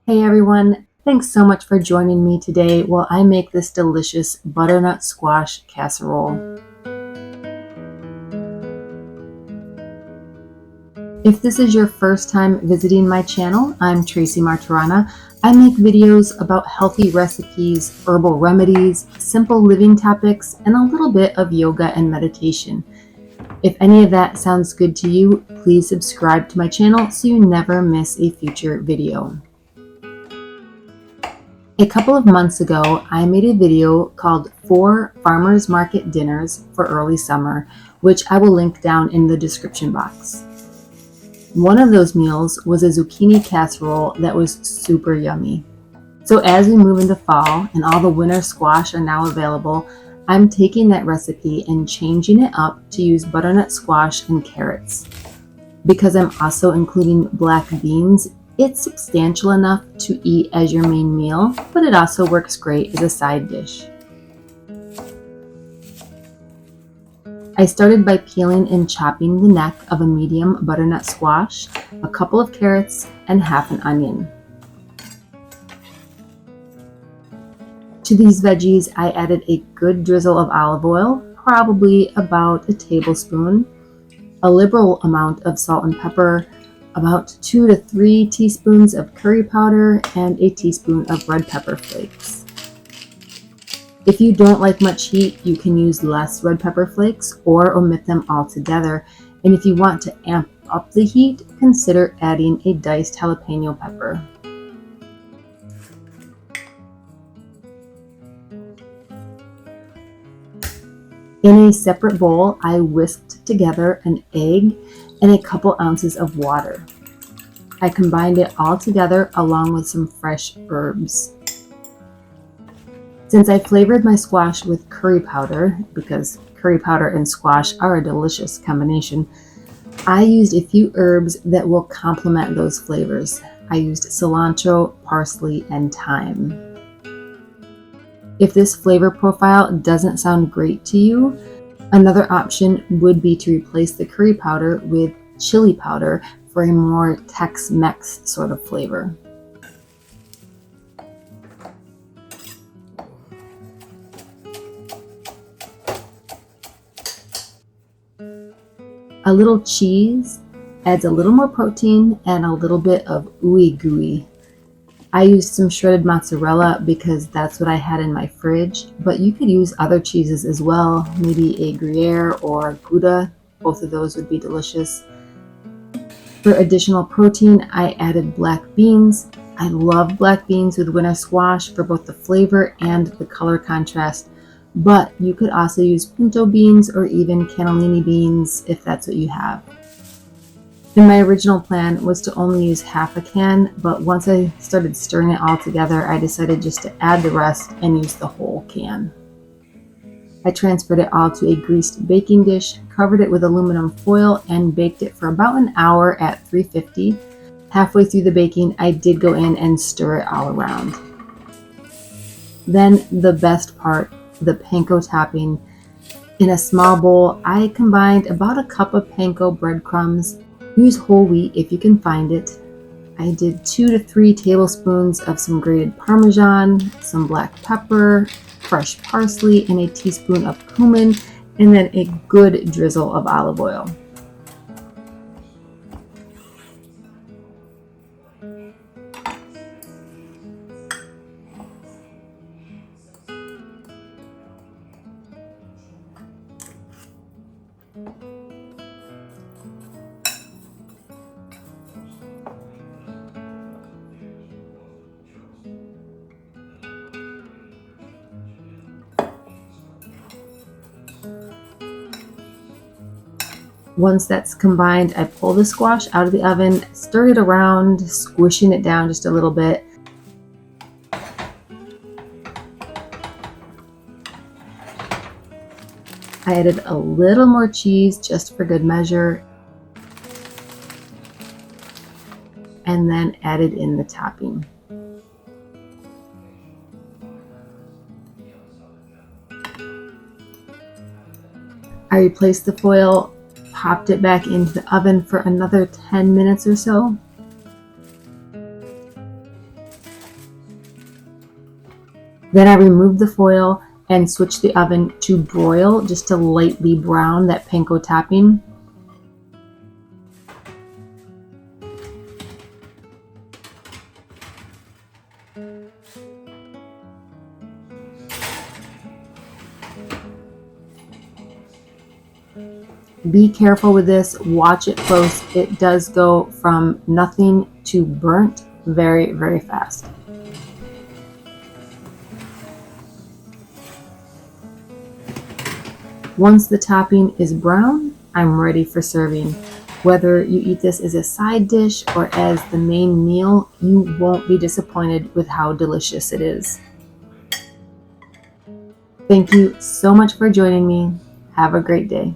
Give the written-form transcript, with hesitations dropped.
Hey everyone, thanks so much for joining me today while I make this delicious butternut squash casserole. If this is your first time visiting my channel, I'm Tracy Martirana. I make videos about healthy recipes, herbal remedies, simple living topics, and a little bit of yoga and meditation. If any of that sounds good to you, please subscribe to my channel so you never miss a future video. A couple of months ago, I made a video called 4 Farmers Market Dinners for Early Summer, which I will link down in the description box. One of those meals was a zucchini casserole that was super yummy. So as we move into fall and all the winter squash are now available, I'm taking that recipe and changing it up to use butternut squash and carrots. Because I'm also including black beans, it's substantial enough to eat as your main meal, but it also works great as a side dish. I started by peeling and chopping the neck of a medium butternut squash, a couple of carrots, and half an onion. To these veggies, I added a good drizzle of olive oil, probably about a tablespoon, a liberal amount of salt and pepper, about 2 to 3 teaspoons of curry powder, and a teaspoon of red pepper flakes. If you don't like much heat, you can use less red pepper flakes or omit them altogether. And if you want to amp up the heat, consider adding a diced jalapeno pepper. In a separate bowl, I whisked together an egg and a couple ounces of water. I combined it all together along with some fresh herbs. Since I flavored my squash with curry powder, because curry powder and squash are a delicious combination, I used a few herbs that will complement those flavors. I used cilantro, parsley, and thyme. If this flavor profile doesn't sound great to you, another option would be to replace the curry powder with chili powder for a more Tex-Mex sort of flavor. A little cheese adds a little more protein and a little bit of ooey gooey. I used some shredded mozzarella because that's what I had in my fridge, but you could use other cheeses as well, maybe a Gruyere or Gouda. Both of those would be delicious. For additional protein, I added black beans. I love black beans with winter squash for both the flavor and the color contrast, but you could also use pinto beans or even cannellini beans if that's what you have. And my original plan was to only use half a can, but once I started stirring it all together, I decided just to add the rest and use the whole can. I transferred it all to a greased baking dish, covered it with aluminum foil, and baked it for about an hour at 350. Halfway through the baking, I did go in and stir it all around. Then the best part, the panko topping. In a small bowl, I combined about a cup of panko breadcrumbs. Use whole wheat if you can find it. I did 2 to 3 tablespoons of some grated Parmesan, some black pepper, fresh parsley, and a teaspoon of cumin, and then a good drizzle of olive oil. Once that's combined, I pull the squash out of the oven, stir it around, squishing it down just a little bit. I added a little more cheese just for good measure, and then added in the topping. I replaced the foil, popped it back into the oven for another 10 minutes or so. Then I removed the foil and switched the oven to broil, just to lightly brown that panko topping. Be careful with this, watch it close. It does go from nothing to burnt very, very fast. Once the topping is brown, I'm ready for serving. Whether you eat this as a side dish or as the main meal, you won't be disappointed with how delicious it is. Thank you so much for joining me. Have a great day.